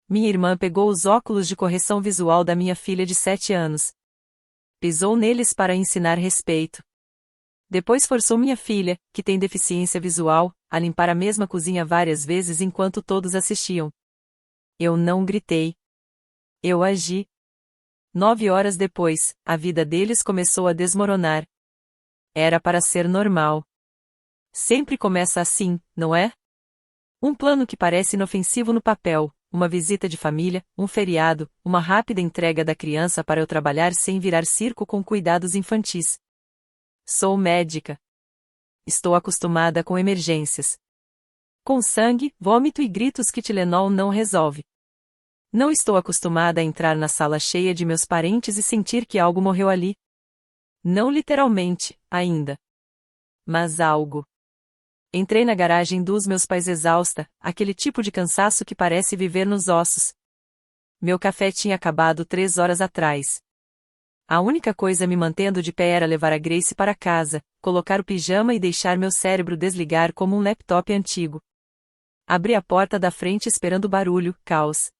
Minha irmã pegou os óculos de correção visual da minha filha de 7 anos. Pisou neles para ensinar respeito. Depois forçou minha filha, que tem deficiência visual, a limpar a mesma cozinha várias vezes enquanto todos assistiam. Eu não gritei. Eu agi. 9 horas depois, a vida deles começou a desmoronar. Era para ser normal. Sempre começa assim, não é? Um plano que parece inofensivo no papel, uma visita de família, um feriado, uma rápida entrega da criança para eu trabalhar sem virar circo com cuidados infantis. Sou médica. Estou acostumada com emergências. Com sangue, vômito e gritos que Tilenol não resolve. Não estou acostumada a entrar na sala cheia de meus parentes e sentir que algo morreu ali. Não literalmente, ainda. Mas algo. Entrei na garagem dos meus pais exausta, aquele tipo de cansaço que parece viver nos ossos. Meu café tinha acabado 3 horas atrás. A única coisa me mantendo de pé era levar a Grace para casa, colocar o pijama e deixar meu cérebro desligar como um laptop antigo. Abri a porta da frente esperando barulho, caos.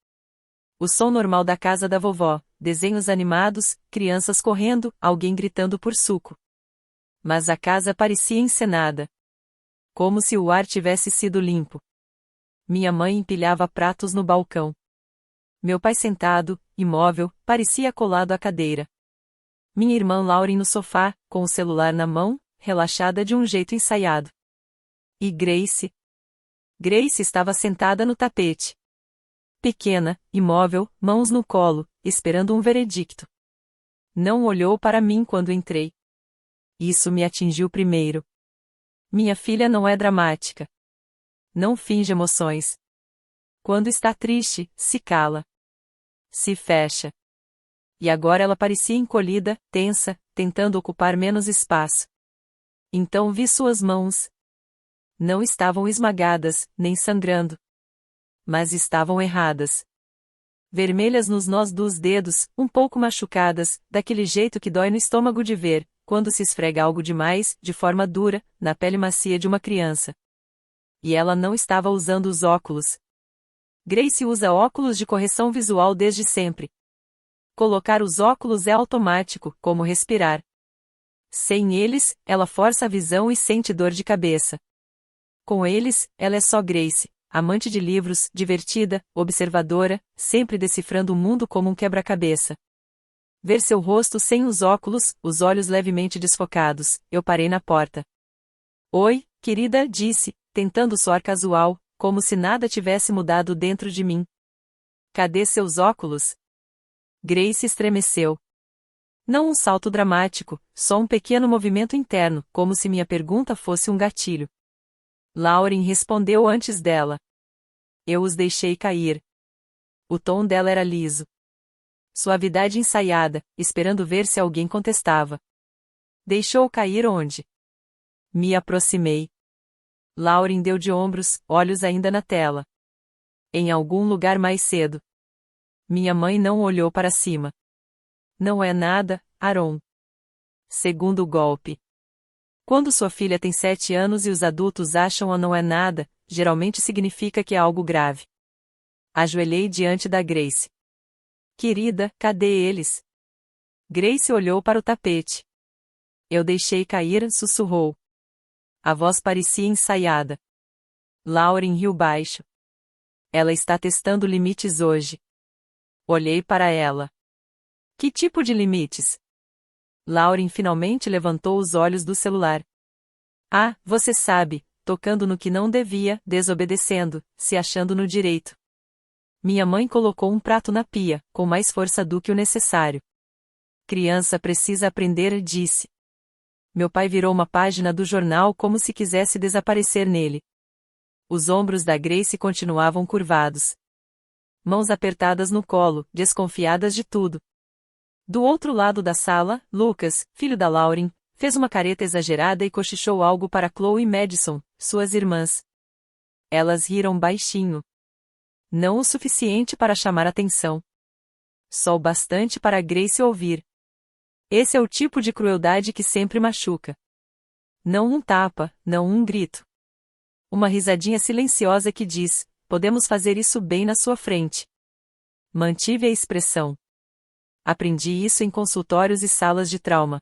O som normal da casa da vovó, desenhos animados, crianças correndo, alguém gritando por suco. Mas a casa parecia encenada. Como se o ar tivesse sido limpo. Minha mãe empilhava pratos no balcão. Meu pai sentado, imóvel, parecia colado à cadeira. Minha irmã Lauren no sofá, com o celular na mão, relaxada de um jeito ensaiado. E Grace? Grace estava sentada no tapete. Pequena, imóvel, mãos no colo, esperando um veredicto. Não olhou para mim quando entrei. Isso me atingiu primeiro. Minha filha não é dramática. Não finge emoções. Quando está triste, se cala. Se fecha. E agora ela parecia encolhida, tensa, tentando ocupar menos espaço. Então vi suas mãos. Não estavam esmagadas, nem sangrando. Mas estavam erradas. Vermelhas nos nós dos dedos, um pouco machucadas, daquele jeito que dói no estômago de ver, quando se esfrega algo demais, de forma dura, na pele macia de uma criança. E ela não estava usando os óculos. Grace usa óculos de correção visual desde sempre. Colocar os óculos é automático, como respirar. Sem eles, ela força a visão e sente dor de cabeça. Com eles, ela é só Grace, amante de livros, divertida, observadora, sempre decifrando o mundo como um quebra-cabeça. Ver seu rosto sem os óculos, os olhos levemente desfocados, eu parei na porta. Oi, querida, disse, tentando soar casual, como se nada tivesse mudado dentro de mim. Cadê seus óculos? Grace estremeceu. Não um salto dramático, só um pequeno movimento interno, como se minha pergunta fosse um gatilho. Lauren respondeu antes dela. Eu os deixei cair. O tom dela era liso. Suavidade ensaiada, esperando ver se alguém contestava. Deixou cair onde? Me aproximei. Lauren deu de ombros, olhos ainda na tela. Em algum lugar mais cedo. Minha mãe não olhou para cima. Não é nada, Aaron. Segundo golpe. Quando sua filha tem 7 anos e os adultos acham não é nada, geralmente significa que é algo grave. Ajoelhei diante da Grace. Querida, cadê eles? Grace olhou para o tapete. Eu deixei cair, sussurrou. A voz parecia ensaiada. Lauren riu baixo. Ela está testando limites hoje. Olhei para ela. Que tipo de limites? Lauren finalmente levantou os olhos do celular. Ah, você sabe, tocando no que não devia, desobedecendo, se achando no direito. Minha mãe colocou um prato na pia, com mais força do que o necessário. Criança precisa aprender, disse. Meu pai virou uma página do jornal como se quisesse desaparecer nele. Os ombros da Grace continuavam curvados. Mãos apertadas no colo, desconfiadas de tudo. Do outro lado da sala, Lucas, filho da Lauren, fez uma careta exagerada e cochichou algo para Chloe e Madison, suas irmãs. Elas riram baixinho. Não o suficiente para chamar atenção. Só o bastante para Grace ouvir. Esse é o tipo de crueldade que sempre machuca. Não um tapa, não um grito. Uma risadinha silenciosa que diz, podemos fazer isso bem na sua frente. Mantive a expressão. Aprendi isso em consultórios e salas de trauma.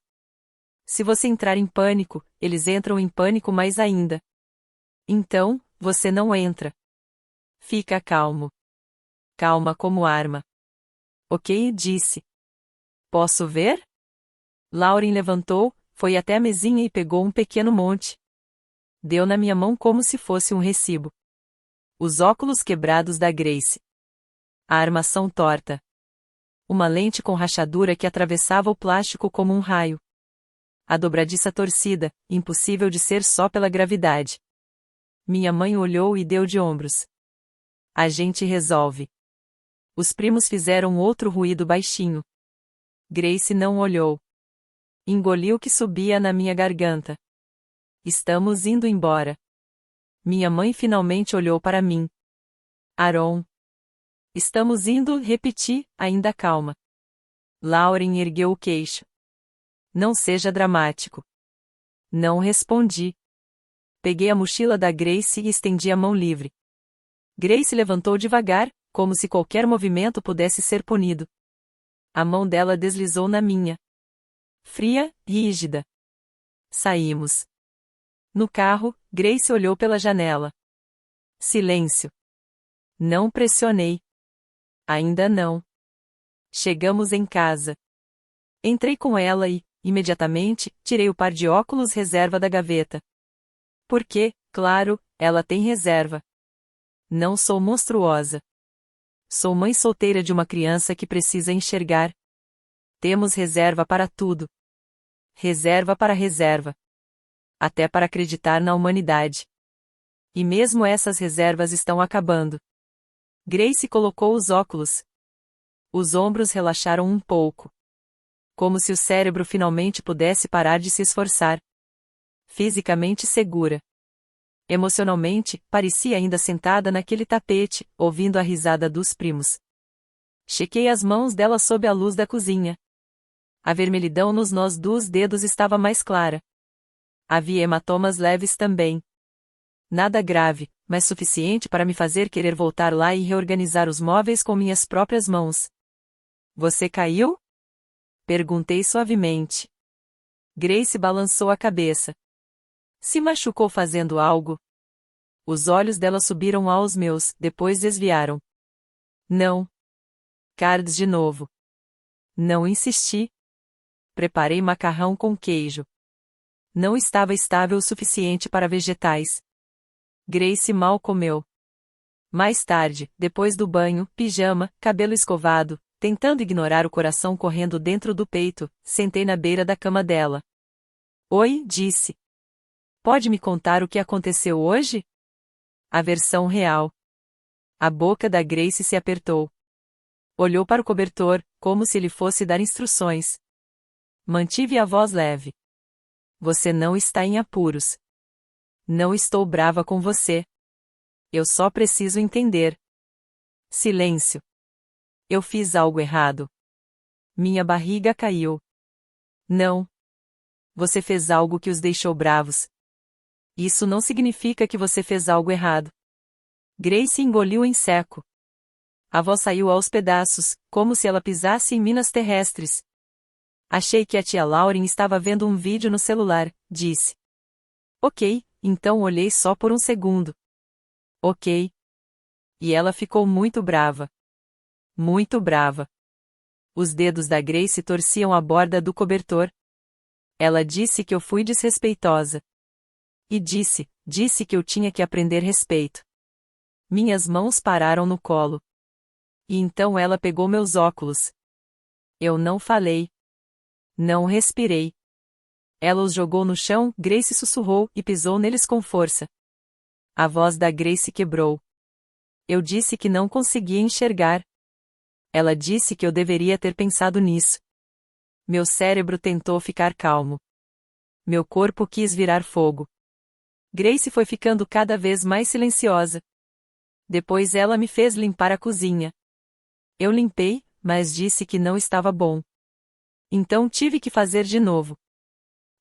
Se você entrar em pânico, eles entram em pânico mais ainda. Então, você não entra. Fica calmo. Calma como arma. Ok, disse. Posso ver? Lauren levantou, foi até a mesinha e pegou um pequeno monte. Deu na minha mão como se fosse um recibo. Os óculos quebrados da Grace. A armação torta. Uma lente com rachadura que atravessava o plástico como um raio. A dobradiça torcida, impossível de ser só pela gravidade. Minha mãe olhou e deu de ombros. A gente resolve. Os primos fizeram outro ruído baixinho. Grace não olhou. Engoliu o que subia na minha garganta. Estamos indo embora. Minha mãe finalmente olhou para mim. Aaron. Estamos indo, repeti, ainda calma. Lauren ergueu o queixo. Não seja dramático. Não respondi. Peguei a mochila da Grace e estendi a mão livre. Grace levantou devagar, como se qualquer movimento pudesse ser punido. A mão dela deslizou na minha. Fria, rígida. Saímos. No carro, Grace olhou pela janela. Silêncio. Não pressionei. Ainda não. Chegamos em casa. Entrei com ela e, imediatamente, tirei o par de óculos reserva da gaveta. Porque, claro, ela tem reserva. Não sou monstruosa. Sou mãe solteira de uma criança que precisa enxergar. Temos reserva para tudo. Reserva para reserva. Até para acreditar na humanidade. E mesmo essas reservas estão acabando. Grace colocou os óculos. Os ombros relaxaram um pouco. Como se o cérebro finalmente pudesse parar de se esforçar. Fisicamente segura. Emocionalmente, parecia ainda sentada naquele tapete, ouvindo a risada dos primos. Chequei as mãos dela sob a luz da cozinha. A vermelhidão nos nós dos dedos estava mais clara. Havia hematomas leves também. Nada grave, mas suficiente para me fazer querer voltar lá e reorganizar os móveis com minhas próprias mãos. Você caiu? Perguntei suavemente. Grace balançou a cabeça. Se machucou fazendo algo? Os olhos dela subiram aos meus, depois desviaram. Não. Cards de novo. Não insisti. Preparei macarrão com queijo. Não estava estável o suficiente para vegetais. Grace mal comeu. Mais tarde, depois do banho, pijama, cabelo escovado, tentando ignorar o coração correndo dentro do peito, sentei na beira da cama dela. Oi, disse. Pode me contar o que aconteceu hoje? A versão real. A boca da Grace se apertou. Olhou para o cobertor, como se lhe fosse dar instruções. Mantive a voz leve. Você não está em apuros. Não estou brava com você. Eu só preciso entender. Silêncio. Eu fiz algo errado. Minha barriga caiu. Não. Você fez algo que os deixou bravos. Isso não significa que você fez algo errado. Grace engoliu em seco. A voz saiu aos pedaços, como se ela pisasse em minas terrestres. Achei que a tia Lauren estava vendo um vídeo no celular, disse. Ok, então olhei só por um segundo. Ok. E ela ficou muito brava. Muito brava. Os dedos da Grace torciam a borda do cobertor. Ela disse que eu fui desrespeitosa. E disse que eu tinha que aprender respeito. Minhas mãos pararam no colo. E então ela pegou meus óculos. Eu não falei. Não respirei. Ela os jogou no chão, Grace sussurrou e pisou neles com força. A voz da Grace quebrou. Eu disse que não conseguia enxergar. Ela disse que eu deveria ter pensado nisso. Meu cérebro tentou ficar calmo. Meu corpo quis virar fogo. Grace foi ficando cada vez mais silenciosa. Depois ela me fez limpar a cozinha. Eu limpei, mas disse que não estava bom. Então tive que fazer de novo.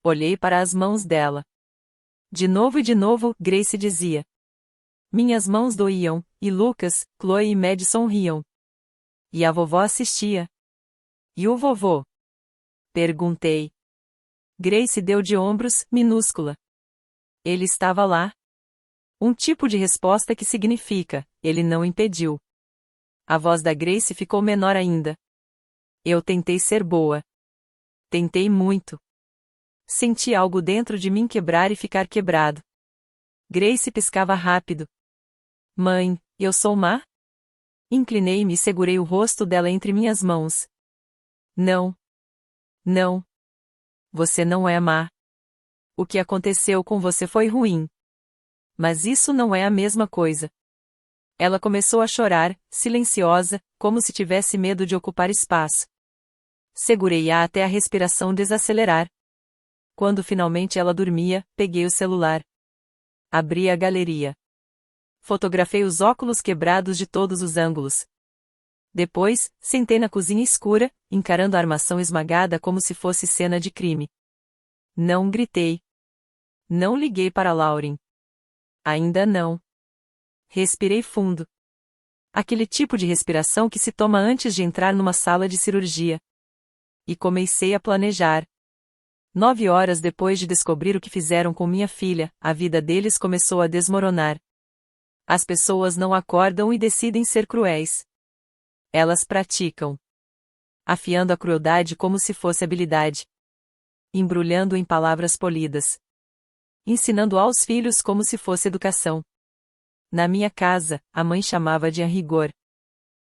Olhei para as mãos dela. De novo e de novo, Grace dizia. Minhas mãos doíam, e Lucas, Chloe e Madison riam. E a vovó assistia. E o vovô? Perguntei. Grace deu de ombros, minúscula. Ele estava lá. Um tipo de resposta que significa, ele não impediu. A voz da Grace ficou menor ainda. Eu tentei ser boa. Tentei muito. Senti algo dentro de mim quebrar e ficar quebrado. Grace piscava rápido. Mãe, eu sou má? Inclinei-me e segurei o rosto dela entre minhas mãos. Não. Não. Você não é má. O que aconteceu com você foi ruim. Mas isso não é a mesma coisa. Ela começou a chorar, silenciosa, como se tivesse medo de ocupar espaço. Segurei-a até a respiração desacelerar. Quando finalmente ela dormia, peguei o celular. Abri a galeria. Fotografei os óculos quebrados de todos os ângulos. Depois, sentei na cozinha escura, encarando a armação esmagada como se fosse cena de crime. Não gritei. Não liguei para Lauren. Ainda não. Respirei fundo. Aquele tipo de respiração que se toma antes de entrar numa sala de cirurgia. E comecei a planejar. 9 horas depois de descobrir o que fizeram com minha filha, a vida deles começou a desmoronar. As pessoas não acordam e decidem ser cruéis. Elas praticam. Afiando a crueldade como se fosse habilidade. Embrulhando em palavras polidas. Ensinando aos filhos como se fosse educação. Na minha casa, a mãe chamava de rigor.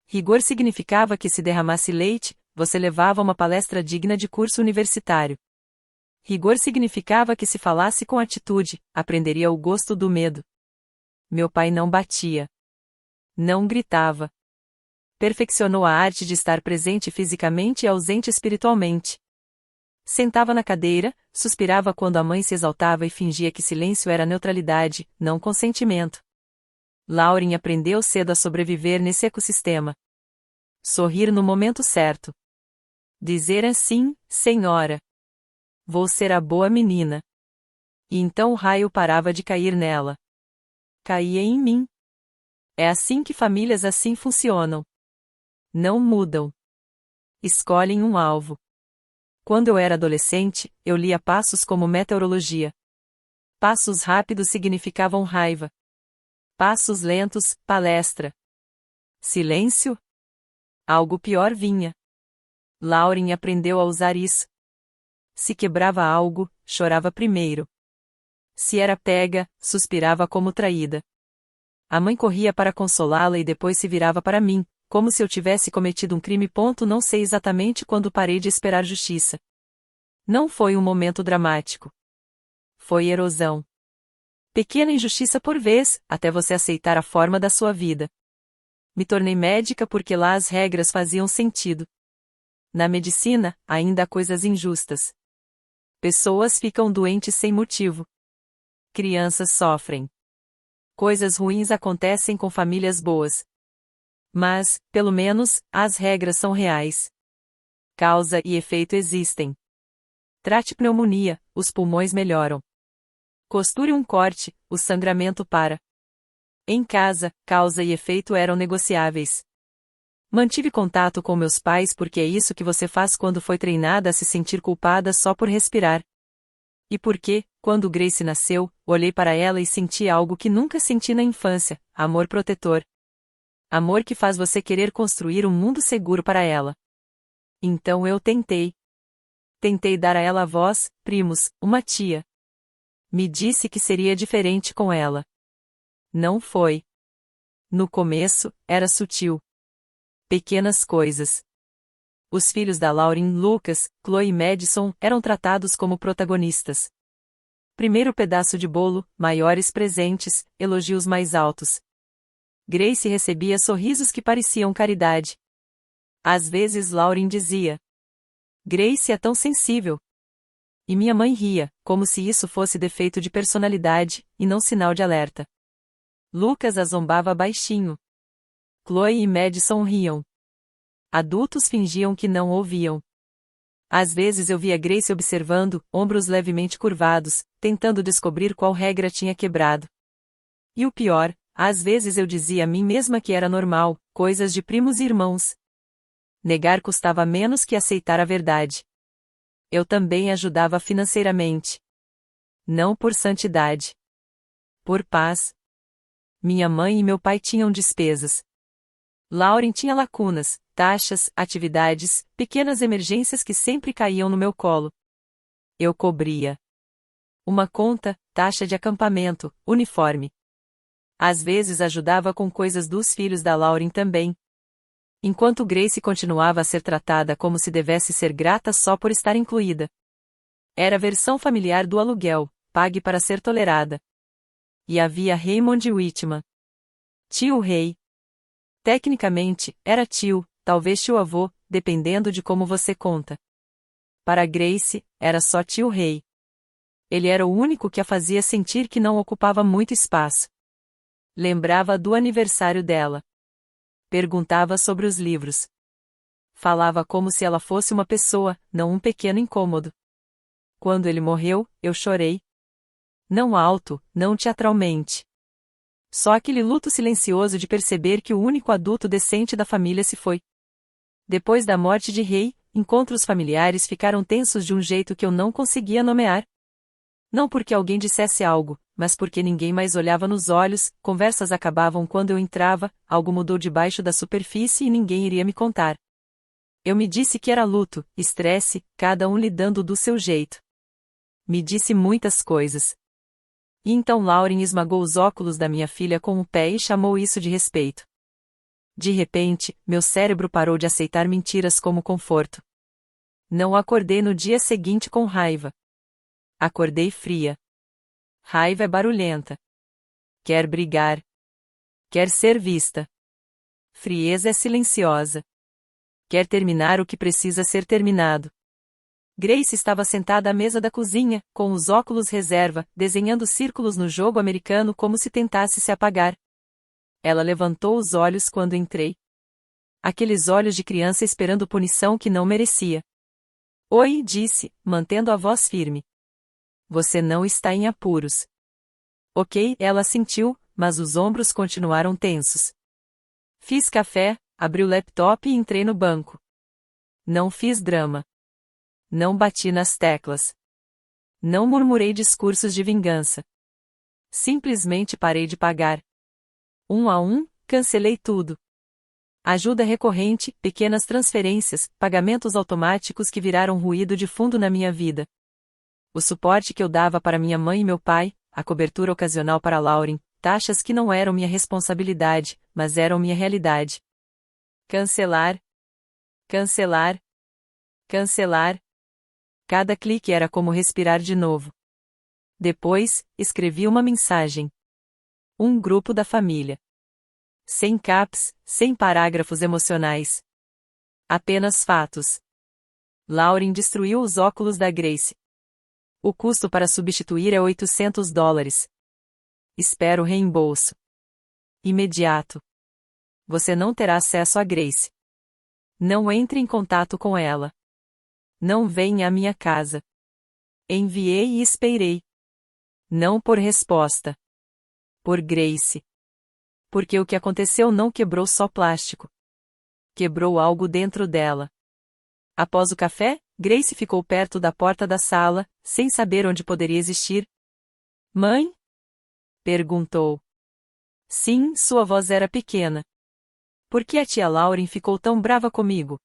Rigor significava que se derramasse leite, você levava uma palestra digna de curso universitário. Rigor significava que se falasse com atitude, aprenderia o gosto do medo. Meu pai não batia. Não gritava. Perfeccionou a arte de estar presente fisicamente e ausente espiritualmente. Sentava na cadeira, suspirava quando a mãe se exaltava e fingia que silêncio era neutralidade, não consentimento. Lauren aprendeu cedo a sobreviver nesse ecossistema. Sorrir no momento certo. Dizer assim, senhora. Vou ser a boa menina. E então o raio parava de cair nela. Caía em mim. É assim que famílias assim funcionam. Não mudam. Escolhem um alvo. Quando eu era adolescente, eu lia passos como meteorologia. Passos rápidos significavam raiva. Passos lentos, palestra. Silêncio? Algo pior vinha. Lauren aprendeu a usar isso. Se quebrava algo, chorava primeiro. Se era pega, suspirava como traída. A mãe corria para consolá-la e depois se virava para mim, como se eu tivesse cometido um crime. Não sei exatamente quando parei de esperar justiça. Não foi um momento dramático. Foi erosão. Pequena injustiça por vez, até você aceitar a forma da sua vida. Me tornei médica porque lá as regras faziam sentido. Na medicina, ainda há coisas injustas. Pessoas ficam doentes sem motivo. Crianças sofrem. Coisas ruins acontecem com famílias boas. Mas, pelo menos, as regras são reais. Causa e efeito existem. Trate pneumonia, os pulmões melhoram. Costure um corte, o sangramento para. Em casa, causa e efeito eram negociáveis. Mantive contato com meus pais porque é isso que você faz quando foi treinada a se sentir culpada só por respirar. E porque, quando Grace nasceu, olhei para ela e senti algo que nunca senti na infância: amor protetor. Amor que faz você querer construir um mundo seguro para ela. Então eu tentei. Tentei dar a ela voz, primos, uma tia. Me disse que seria diferente com ela. Não foi. No começo, era sutil. Pequenas coisas. Os filhos da Lauren, Lucas, Chloe e Madison, eram tratados como protagonistas. Primeiro pedaço de bolo, maiores presentes, elogios mais altos. Grace recebia sorrisos que pareciam caridade. Às vezes Lauren dizia: Grace é tão sensível. E minha mãe ria, como se isso fosse defeito de personalidade, e não sinal de alerta. Lucas a zombava baixinho. Chloe e Madison riam. Adultos fingiam que não ouviam. Às vezes eu via Grace observando, ombros levemente curvados, tentando descobrir qual regra tinha quebrado. E o pior, às vezes eu dizia a mim mesma que era normal, coisas de primos e irmãos. Negar custava menos que aceitar a verdade. Eu também ajudava financeiramente. Não por santidade. Por paz. Minha mãe e meu pai tinham despesas. Lauren tinha lacunas, taxas, atividades, pequenas emergências que sempre caíam no meu colo. Eu cobria. Uma conta, taxa de acampamento, uniforme. Às vezes ajudava com coisas dos filhos da Lauren também. Enquanto Grace continuava a ser tratada como se devesse ser grata só por estar incluída. Era a versão familiar do aluguel, pague para ser tolerada. E havia Raymond Whitman. Tio Ray. Tecnicamente, era tio, talvez tio-avô, dependendo de como você conta. Para Grace, era só tio Ray. Ele era o único que a fazia sentir que não ocupava muito espaço. Lembrava do aniversário dela. Perguntava sobre os livros. Falava como se ela fosse uma pessoa, não um pequeno incômodo. Quando ele morreu, eu chorei. Não alto, não teatralmente. Só aquele luto silencioso de perceber que o único adulto decente da família se foi. Depois da morte de Ray, encontros familiares ficaram tensos de um jeito que eu não conseguia nomear. Não porque alguém dissesse algo, mas porque ninguém mais olhava nos olhos, conversas acabavam quando eu entrava, algo mudou debaixo da superfície e ninguém iria me contar. Eu me disse que era luto, estresse, cada um lidando do seu jeito. Me disse muitas coisas. E então Lauren esmagou os óculos da minha filha com o pé e chamou isso de respeito. De repente, meu cérebro parou de aceitar mentiras como conforto. Não acordei no dia seguinte com raiva. Acordei fria. Raiva é barulhenta. Quer brigar. Quer ser vista. Frieza é silenciosa. Quer terminar o que precisa ser terminado. Grace estava sentada à mesa da cozinha, com os óculos reserva, desenhando círculos no jogo americano como se tentasse se apagar. Ela levantou os olhos quando entrei. Aqueles olhos de criança esperando punição que não merecia. Oi, disse, mantendo a voz firme. Você não está em apuros. Ok, ela assentiu, mas os ombros continuaram tensos. Fiz café, abri o laptop e entrei no banco. Não fiz drama. Não bati nas teclas. Não murmurei discursos de vingança. Simplesmente parei de pagar. Um a um, cancelei tudo. Ajuda recorrente, pequenas transferências, pagamentos automáticos que viraram ruído de fundo na minha vida. O suporte que eu dava para minha mãe e meu pai, a cobertura ocasional para Lauren, taxas que não eram minha responsabilidade, mas eram minha realidade. Cancelar. Cancelar. Cancelar. Cada clique era como respirar de novo. Depois, escrevi uma mensagem. Um grupo da família. Sem caps, sem parágrafos emocionais. Apenas fatos. Lauren destruiu os óculos da Grace. O custo para substituir é $800. Espero reembolso. Imediato. Você não terá acesso a Grace. Não entre em contato com ela. Não venha à minha casa. Enviei e esperei. Não por resposta. Por Grace. Porque o que aconteceu não quebrou só plástico. Quebrou algo dentro dela. Após o café, Grace ficou perto da porta da sala, sem saber onde poderia existir. Mãe? Perguntou. Sim, sua voz era pequena. Por que a tia Lauren ficou tão brava comigo?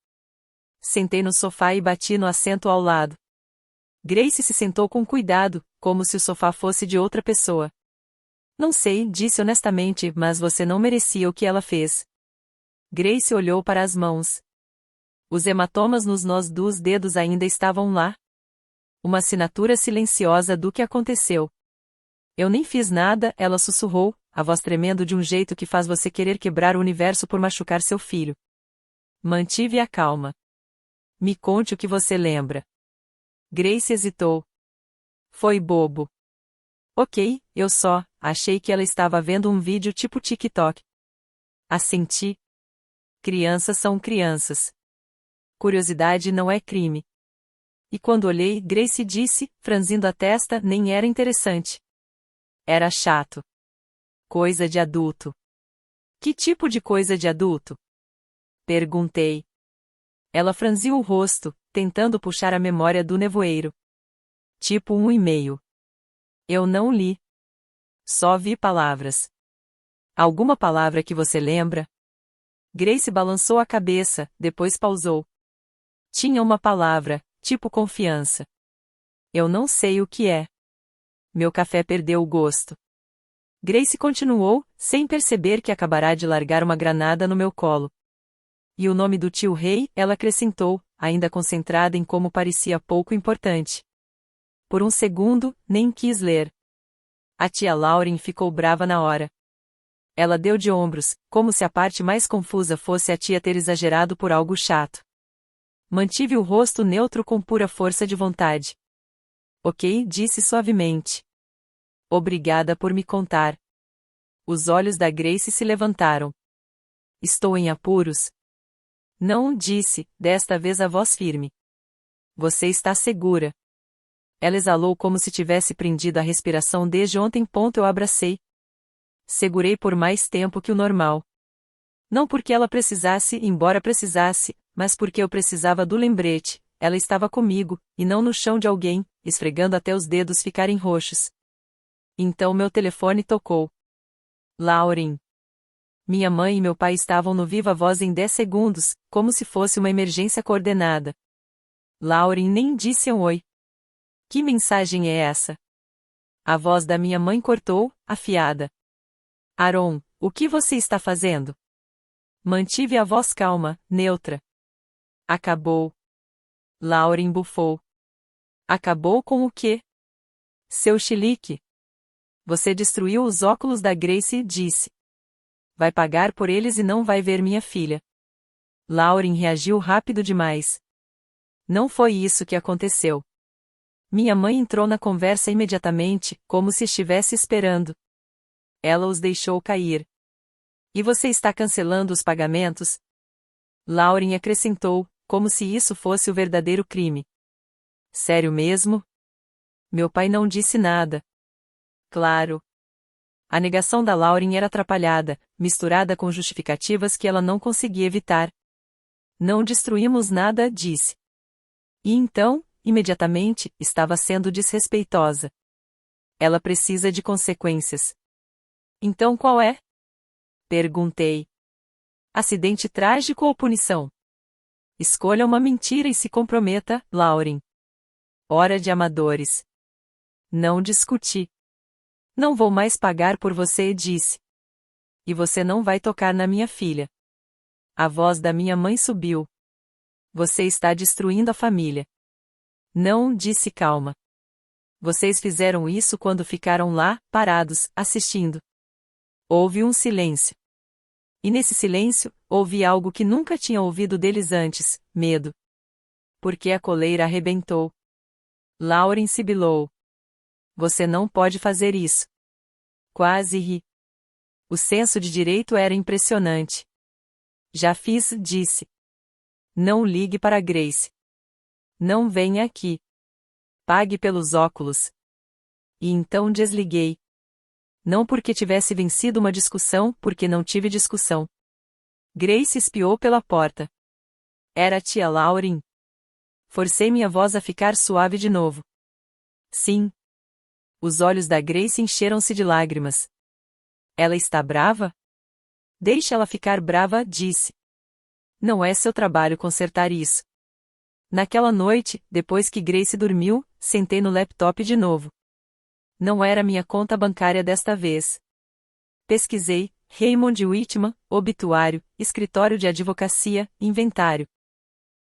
Sentei no sofá e bati no assento ao lado. Grace se sentou com cuidado, como se o sofá fosse de outra pessoa. Não sei, disse honestamente, mas você não merecia o que ela fez. Grace olhou para as mãos. Os hematomas nos nós dos dedos ainda estavam lá. Uma assinatura silenciosa do que aconteceu. Eu nem fiz nada, ela sussurrou, a voz tremendo de um jeito que faz você querer quebrar o universo por machucar seu filho. Mantive a calma. Me conte o que você lembra. Grace hesitou. Foi bobo. Ok, eu só achei que ela estava vendo um vídeo tipo TikTok. Assenti. Crianças são crianças. Curiosidade não é crime. E quando olhei, Grace disse, franzindo a testa, nem era interessante. Era chato. Coisa de adulto. Que tipo de coisa de adulto? Perguntei. Ela franziu o rosto, tentando puxar a memória do nevoeiro. Tipo um e-mail. Eu não li. Só vi palavras. Alguma palavra que você lembra? Grace balançou a cabeça, depois pausou. Tinha uma palavra, tipo confiança. Eu não sei o que é. Meu café perdeu o gosto. Grace continuou, sem perceber que acabará de largar uma granada no meu colo. E o nome do tio Rei, ela acrescentou, ainda concentrada em como parecia pouco importante. Por um segundo, nem quis ler. A tia Lauren ficou brava na hora. Ela deu de ombros, como se a parte mais confusa fosse a tia ter exagerado por algo chato. Mantive o rosto neutro com pura força de vontade. Ok, disse suavemente. Obrigada por me contar. Os olhos da Grace se levantaram. Estou em apuros? Não, disse, desta vez a voz firme. Você está segura. Ela exalou como se tivesse prendido a respiração desde ontem. Eu abracei. Segurei por mais tempo que o normal. Não porque ela precisasse, embora precisasse, mas porque eu precisava do lembrete. Ela estava comigo, e não no chão de alguém, esfregando até os dedos ficarem roxos. Então meu telefone tocou. Lauren. Minha mãe e meu pai estavam no viva voz em 10 segundos, como se fosse uma emergência coordenada. Lauren nem disse um oi. Que mensagem é essa? A voz da minha mãe cortou, afiada. Aaron, o que você está fazendo? Mantive a voz calma, neutra. Acabou. Lauren bufou. Acabou com o quê? Seu chilique. Você destruiu os óculos da Grace e disse. Vai pagar por eles e não vai ver minha filha. Lauren reagiu rápido demais. Não foi isso que aconteceu. Minha mãe entrou na conversa imediatamente, como se estivesse esperando. Ela os deixou cair. E você está cancelando os pagamentos? Lauren acrescentou, como se isso fosse o verdadeiro crime. Sério mesmo? Meu pai não disse nada. Claro. A negação da Lauren era atrapalhada, misturada com justificativas que ela não conseguia evitar. Não destruímos nada, disse. E então, imediatamente, estava sendo desrespeitosa. Ela precisa de consequências. Então qual é? Perguntei. Acidente trágico ou punição? Escolha uma mentira e se comprometa, Lauren. Hora de amadores. Não discuti. Não vou mais pagar por você, disse. E você não vai tocar na minha filha. A voz da minha mãe subiu. Você está destruindo a família. Não, disse calma. Vocês fizeram isso quando ficaram lá, parados, assistindo. Houve um silêncio. E nesse silêncio, ouvi algo que nunca tinha ouvido deles antes, medo. Porque a coleira arrebentou. Lauren sibilou. Você não pode fazer isso. Quase ri. O senso de direito era impressionante. Já fiz, disse. Não ligue para Grace. Não venha aqui. Pague pelos óculos. E então desliguei. Não porque tivesse vencido uma discussão, porque não tive discussão. Grace espiou pela porta. Era a tia Lauren. Forcei minha voz a ficar suave de novo. Sim. Os olhos da Grace encheram-se de lágrimas. Ela está brava? Deixe ela ficar brava, disse. Não é seu trabalho consertar isso. Naquela noite, depois que Grace dormiu, sentei no laptop de novo. Não era minha conta bancária desta vez. Pesquisei, Raymond Whitman, obituário, escritório de advocacia, inventário.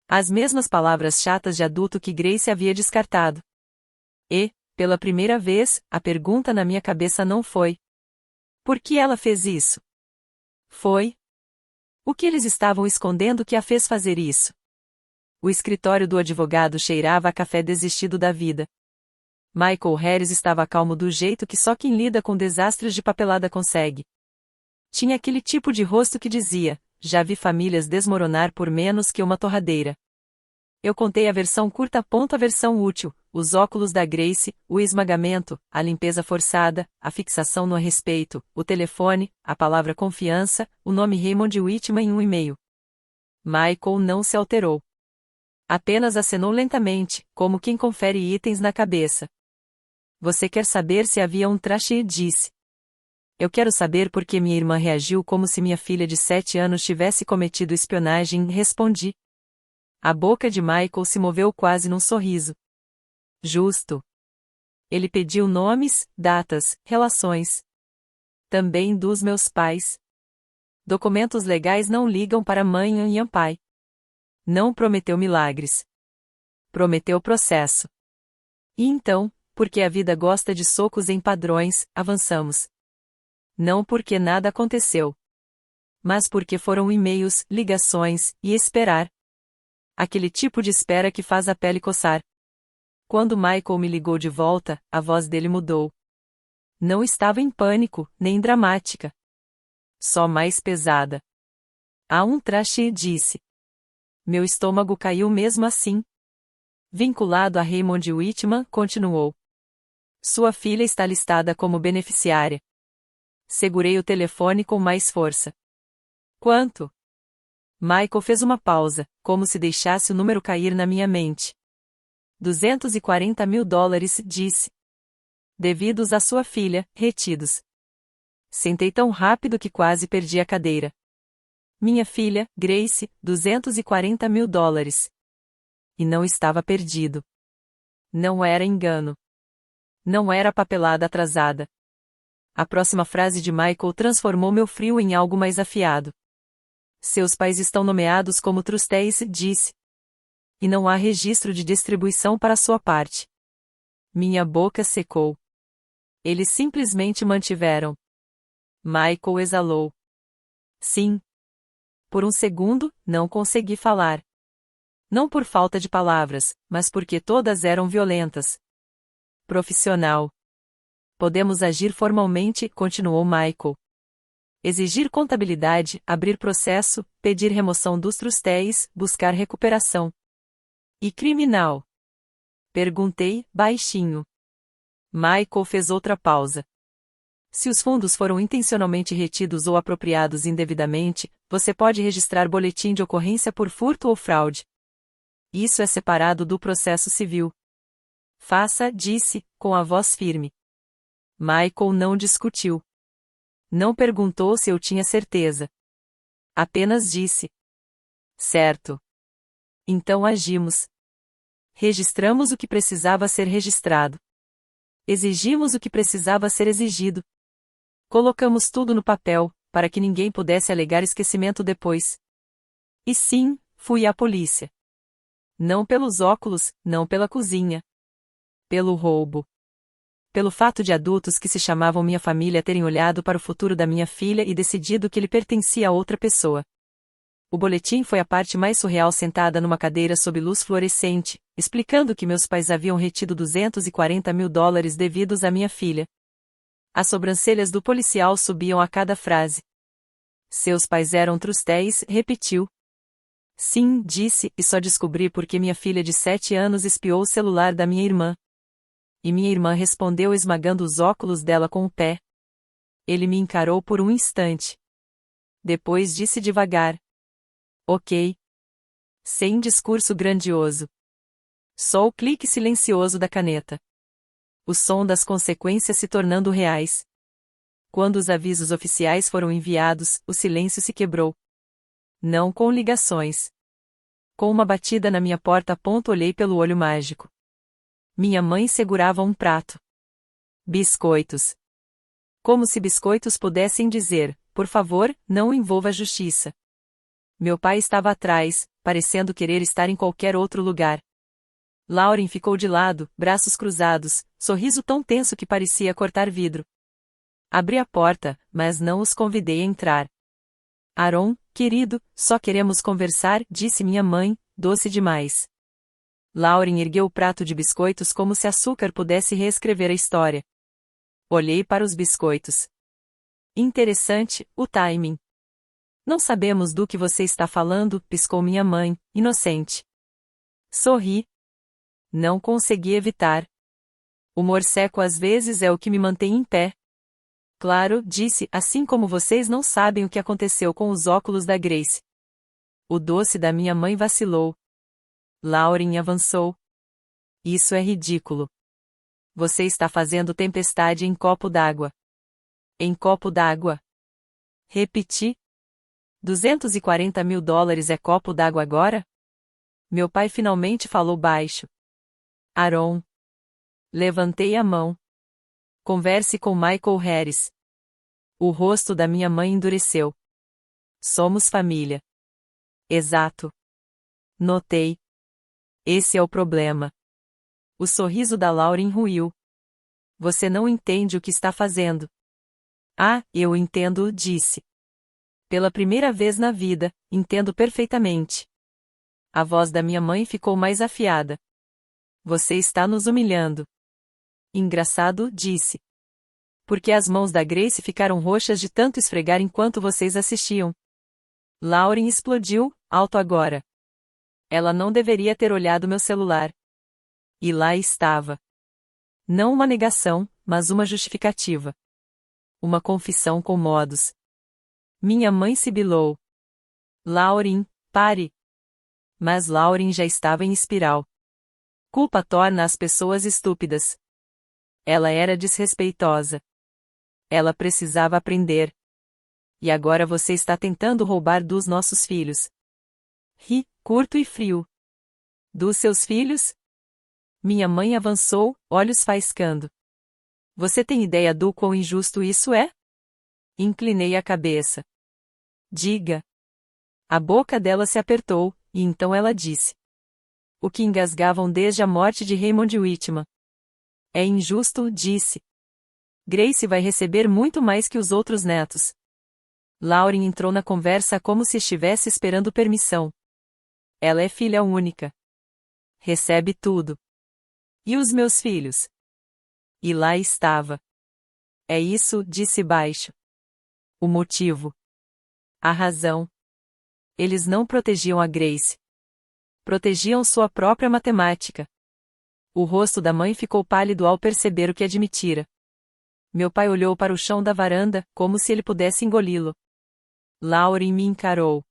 As mesmas palavras chatas de adulto que Grace havia descartado. E, pela primeira vez, a pergunta na minha cabeça não foi: por que ela fez isso? Foi: o que eles estavam escondendo que a fez fazer isso? O escritório do advogado cheirava a café desistido da vida. Michael Harris estava calmo do jeito que só quem lida com desastres de papelada consegue. Tinha aquele tipo de rosto que dizia: já vi famílias desmoronar por menos que uma torradeira. Eu contei a versão curta. A versão útil, os óculos da Grace, o esmagamento, a limpeza forçada, a fixação no respeito, o telefone, a palavra confiança, o nome Raymond Whitman em um e-mail. Michael não se alterou. Apenas acenou lentamente, como quem confere itens na cabeça. Você quer saber se havia um traje? Disse. Eu quero saber por que minha irmã reagiu como se minha filha de 7 anos tivesse cometido espionagem, respondi. A boca de Michael se moveu quase num sorriso. Justo. Ele pediu nomes, datas, relações. Também dos meus pais. Documentos legais não ligam para mãe e pai. Não prometeu milagres. Prometeu processo. E então, porque a vida gosta de socos em padrões, avançamos. Não porque nada aconteceu. Mas porque foram e-mails, ligações, e esperar. Aquele tipo de espera que faz a pele coçar. Quando Michael me ligou de volta, a voz dele mudou. Não estava em pânico, nem dramática. Só mais pesada. Há um traje, disse. Meu estômago caiu mesmo assim. Vinculado a Raymond Whitman, continuou. Sua filha está listada como beneficiária. Segurei o telefone com mais força. Quanto? Michael fez uma pausa, como se deixasse o número cair na minha mente. $240 mil, disse. Devidos à sua filha, retidos. Sentei tão rápido que quase perdi a cadeira. Minha filha, Grace, $240 mil. E não estava perdido. Não era engano. Não era papelada atrasada. A próxima frase de Michael transformou meu frio em algo mais afiado. Seus pais estão nomeados como trustees, disse. E não há registro de distribuição para sua parte. Minha boca secou. Eles simplesmente mantiveram. Michael exalou. Sim. Por um segundo, não consegui falar. Não por falta de palavras, mas porque todas eram violentas. Profissional. Podemos agir formalmente, continuou Michael. Exigir contabilidade, abrir processo, pedir remoção dos trustees, buscar recuperação. E criminal? Perguntei, baixinho. Michael fez outra pausa. Se os fundos foram intencionalmente retidos ou apropriados indevidamente, você pode registrar boletim de ocorrência por furto ou fraude. Isso é separado do processo civil. Faça, disse, com a voz firme. Michael não discutiu. Não perguntou se eu tinha certeza. Apenas disse. Certo. Então agimos. Registramos o que precisava ser registrado. Exigimos o que precisava ser exigido. Colocamos tudo no papel, para que ninguém pudesse alegar esquecimento depois. E sim, fui à polícia. Não pelos óculos, não pela cozinha. Pelo roubo. Pelo fato de adultos que se chamavam minha família terem olhado para o futuro da minha filha e decidido que ele pertencia a outra pessoa. O boletim foi a parte mais surreal sentada numa cadeira sob luz fluorescente, explicando que meus pais haviam retido $240 mil devidos à minha filha. As sobrancelhas do policial subiam a cada frase. Seus pais eram trustees, repetiu. Sim, disse, e só descobri porque minha filha de 7 anos espiou o celular da minha irmã. E minha irmã respondeu esmagando os óculos dela com o pé. Ele me encarou por um instante. Depois disse devagar. Ok. Sem discurso grandioso. Só o clique silencioso da caneta. O som das consequências se tornando reais. Quando os avisos oficiais foram enviados, o silêncio se quebrou. Não com ligações. Com uma batida na minha porta, olhei pelo olho mágico. Minha mãe segurava um prato. Biscoitos. Como se biscoitos pudessem dizer, por favor, não envolva a justiça. Meu pai estava atrás, parecendo querer estar em qualquer outro lugar. Lauren ficou de lado, braços cruzados, sorriso tão tenso que parecia cortar vidro. Abri a porta, mas não os convidei a entrar. Aaron, querido, só queremos conversar, disse minha mãe, doce demais. Lauren ergueu o prato de biscoitos como se açúcar pudesse reescrever a história. Olhei para os biscoitos. Interessante, o timing. Não sabemos do que você está falando, piscou minha mãe, inocente. Sorri. Não consegui evitar. Humor seco às vezes é o que me mantém em pé. Claro, disse, assim como vocês não sabem o que aconteceu com os óculos da Grace. O doce da minha mãe vacilou. Lauren avançou. Isso é ridículo. Você está fazendo tempestade em copo d'água. Em copo d'água. Repeti. $240.000 é copo d'água agora? Meu pai finalmente falou baixo. Aaron. Levantei a mão. Converse com Michael Harris. O rosto da minha mãe endureceu. Somos família. Exato. Notei. Esse é o problema. O sorriso da Lauren ruiu. Você não entende o que está fazendo. Ah, eu entendo, disse. Pela primeira vez na vida, entendo perfeitamente. A voz da minha mãe ficou mais afiada. Você está nos humilhando. Engraçado, disse. Porque as mãos da Grace ficaram roxas de tanto esfregar enquanto vocês assistiam. Lauren explodiu, alto agora. Ela não deveria ter olhado meu celular. E lá estava. Não uma negação, mas uma justificativa. Uma confissão com modos. Minha mãe sibilou. Lauren, pare. Mas Lauren já estava em espiral. Culpa torna as pessoas estúpidas. Ela era desrespeitosa. Ela precisava aprender. E agora você está tentando roubar dos nossos filhos. Ri, curto e frio. Dos seus filhos? Minha mãe avançou, olhos faiscando. Você tem ideia do quão injusto isso é? Inclinei a cabeça. Diga. A boca dela se apertou, e então ela disse. O que engasgavam desde a morte de Raymond Whitman. É injusto, disse. Grace vai receber muito mais que os outros netos. Lauren entrou na conversa como se estivesse esperando permissão. Ela é filha única. Recebe tudo. E os meus filhos? E lá estava. É isso, disse baixo. O motivo. A razão. Eles não protegiam a Grace. Protegiam sua própria matemática. O rosto da mãe ficou pálido ao perceber o que admitira. Meu pai olhou para o chão da varanda, como se ele pudesse engoli-lo. Lauren me encarou.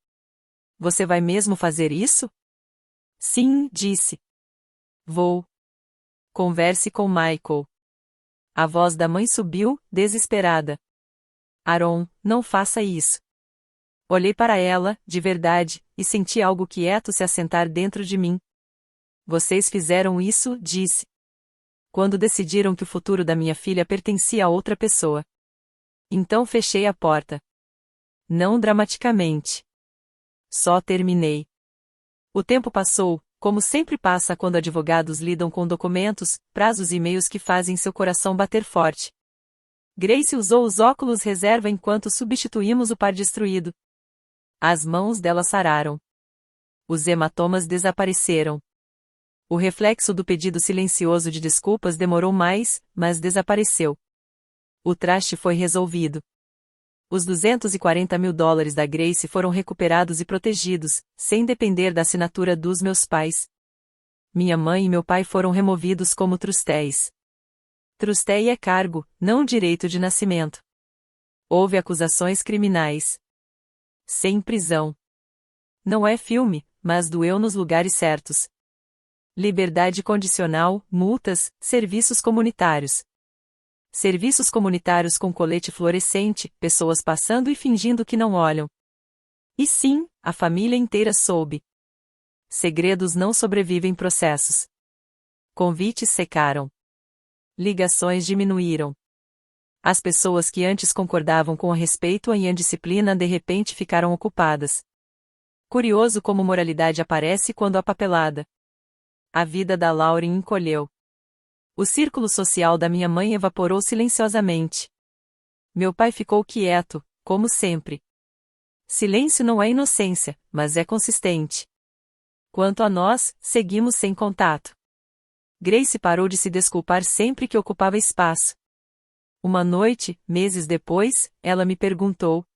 Você vai mesmo fazer isso? Sim, disse. Vou. Converse com Michael. A voz da mãe subiu, desesperada. Aaron, não faça isso. Olhei para ela, de verdade, e senti algo quieto se assentar dentro de mim. Vocês fizeram isso, disse. Quando decidiram que o futuro da minha filha pertencia a outra pessoa. Então fechei a porta. Não dramaticamente. Só terminei. O tempo passou, como sempre passa quando advogados lidam com documentos, prazos e e-mails que fazem seu coração bater forte. Grace usou os óculos reserva enquanto substituímos o par destruído. As mãos dela sararam. Os hematomas desapareceram. O reflexo do pedido silencioso de desculpas demorou mais, mas desapareceu. O traste foi resolvido. Os $240.000 da Grace foram recuperados e protegidos, sem depender da assinatura dos meus pais. Minha mãe e meu pai foram removidos como trustees. Trustee é cargo, não direito de nascimento. Houve acusações criminais. Sem prisão. Não é filme, mas doeu nos lugares certos. Liberdade condicional, multas, serviços comunitários. Serviços comunitários com colete fluorescente, pessoas passando e fingindo que não olham. E sim, a família inteira soube. Segredos não sobrevivem processos. Convites secaram. Ligações diminuíram. As pessoas que antes concordavam com o respeito e a indisciplina de repente ficaram ocupadas. Curioso como moralidade aparece quando apapelada. A vida da Lauren encolheu. O círculo social da minha mãe evaporou silenciosamente. Meu pai ficou quieto, como sempre. Silêncio não é inocência, mas é consistente. Quanto a nós, seguimos sem contato. Grace parou de se desculpar sempre que ocupava espaço. Uma noite, meses depois, ela me perguntou: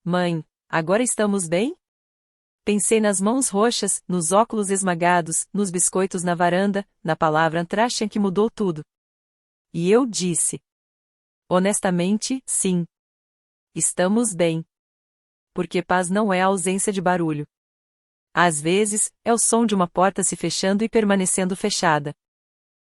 Mãe, agora estamos bem? Pensei nas mãos roxas, nos óculos esmagados, nos biscoitos na varanda, na palavra Antraxian que mudou tudo. E eu disse: honestamente, sim. Estamos bem. Porque paz não é a ausência de barulho. Às vezes, é o som de uma porta se fechando e permanecendo fechada.